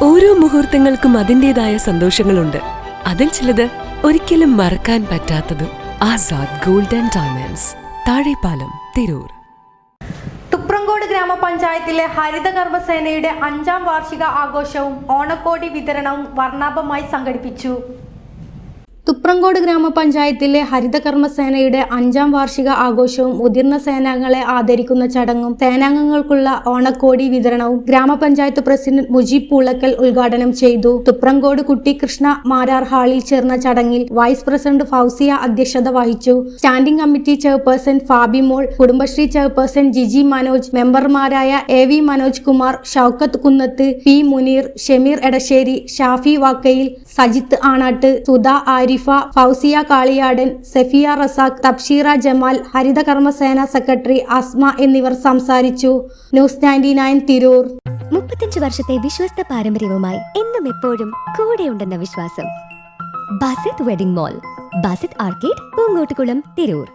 ഓരോ മുഹൂർത്തങ്ങൾക്കും അതിൻ്റെതായ സന്തോഷങ്ങളുണ്ട്. അതിൽ ചിലത് ഒരിക്കലും മറക്കാൻ പറ്റാത്തതും. Azad gold and diamonds, Thazhepalam, Tirur. Thuprangode ഗ്രാമപഞ്ചായത്തിലെ ഹരിതകർമ്മസേനയുടെ 5ാം വാർഷിക ആഘോഷവും ഓണക്കോടി വിതരണവും വർണ്ണാഭമായി സംഘടിപ്പിച്ചു. തുപ്രങ്കോട് ഗ്രാമപഞ്ചായത്തിലെ ഹരിതകർമ്മസേനയുടെ 5ാം വാർഷിക ആഘോഷവും മുതിർന്ന സേനാംഗങ്ങളെ ആദരിക്കുന്ന ചടങ്ങും സേനാംഗങ്ങൾക്കുള്ള ഓണക്കോടി വിതരണവും ഗ്രാമപഞ്ചായത്ത് പ്രസിഡന്റ് മുജീബ് പൂളക്കൽ ഉദ്ഘാടനം ചെയ്തു. തുപ്രങ്കോട് കുട്ടികൃഷ്ണ മാരാർ ഹാളിൽ ചേർന്ന ചടങ്ങിൽ വൈസ് പ്രസിഡന്റ് ഫൗസിയ അധ്യക്ഷത വഹിച്ചു. സ്റ്റാൻഡിംഗ് കമ്മിറ്റി ചെയർപേഴ്സൺ ഫാബി മോൾ, കുടുംബശ്രീ ചെയർപേഴ്സൺ ജിജി മനോജ്, മെമ്പർമാരായ AV മനോജ് കുമാർ, ഷൌക്കത്ത് കുന്നത്ത്, P മുനീർ, ഷമീർ എടശ്ശേരി, ഷാഫി വാക്കയിൽ, സജിത്ത് ആണാട്ട്, സുധ ആരിഫ, ഫൗസിയ കാളിയാടൻ, സഫിയ റസാഖ്, തബ്ഷീറ ജമാൽ, ഹരിതകർമ്മസേന സെക്രട്ടറി അസ്മ എന്നിവർ സംസാരിച്ചു. ന്യൂസ് 99 തിരൂർ. 35 വർഷത്തെ വിശ്വസ്ത പാരമ്പര്യവുമായി എന്നും എപ്പോഴും കൂടെയുണ്ടെന്ന വിശ്വാസം. Basith wedding mall, Basith arcade, Poongottukulam, Tirur.